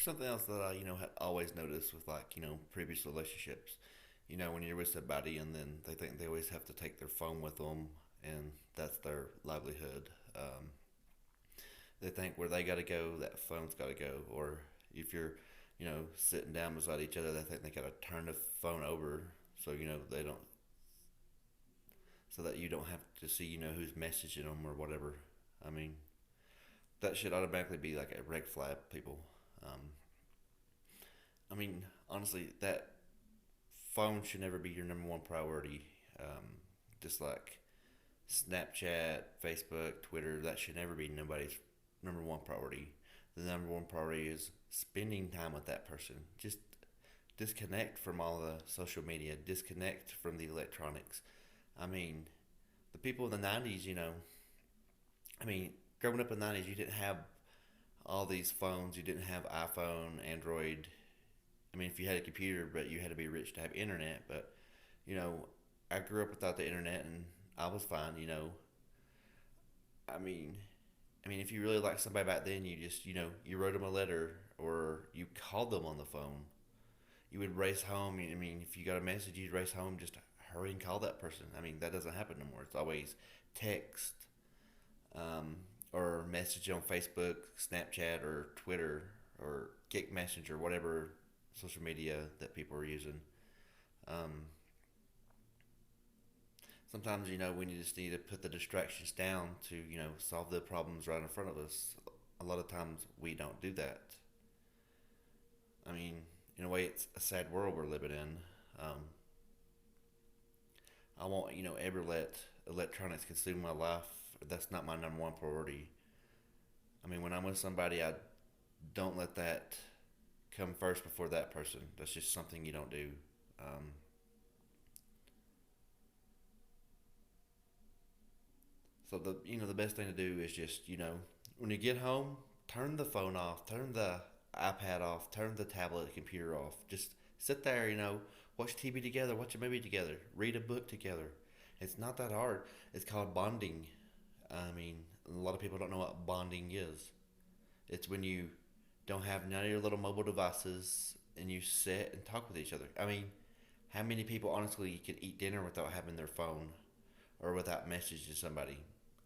something else that I had always noticed with like previous relationships. When you're with somebody and then they think they always have to take their phone with them, and that's their livelihood. They think where they got to go, that phone's got to go. Or if you're, sitting down beside each other, they think they got to turn the phone over so they don't, so that you don't have to see who's messaging them or whatever. I mean, that should automatically be like a red flag, people. Um, I mean, honestly, that phone should never be your number one priority. Um, just like Snapchat, Facebook, Twitter, that should never be nobody's number one priority. The number one priority is spending time with that person. Just disconnect from all the social media, disconnect from the electronics. I mean, the people in the 90s, I mean, growing up in the 90s, you didn't have all these phones. You didn't have iPhone, Android. I mean, if you had a computer, but you had to be rich to have internet. But, you know, I grew up without the internet and I was fine. I mean, if you really liked somebody back then, you just, you wrote them a letter or you called them on the phone. You would race home. I mean, if you got a message, you'd race home, just hurry and call that person. I mean, that doesn't happen no more. It's always text, um, or message on Facebook, Snapchat, or Twitter, or Kick Messenger, whatever social media that people are using. Um, Sometimes we just need to put the distractions down to solve the problems right in front of us. A lot of times we don't do that. I mean, in a way, it's a sad world we're living in. I won't ever let electronics consume my life. That's not my number one priority. I mean, when I'm with somebody, I don't let that come first before that person. That's just something you don't do. Um, so the best thing to do is just when you get home, turn the phone off, turn the iPad off, turn the tablet, computer off. Just sit there, watch TV together, watch a movie together, read a book together. It's not that hard. It's called bonding. I mean, a lot of people don't know what bonding is. It's when you don't have none of your little mobile devices and you sit and talk with each other. I mean, how many people honestly can eat dinner without having their phone or without messaging somebody?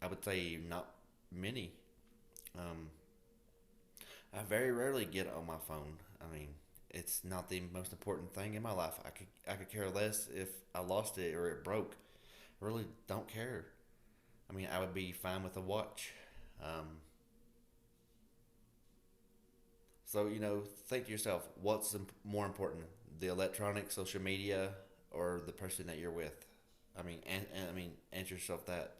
I would say not many. Um, I very rarely get on my phone. I mean, it's not the most important thing in my life. I could care less if I lost it or it broke. I really don't care. I mean, I would be fine with a watch. Um, so think to yourself, what's more important, the electronic, social media, or the person that you're with? I mean, answer yourself that.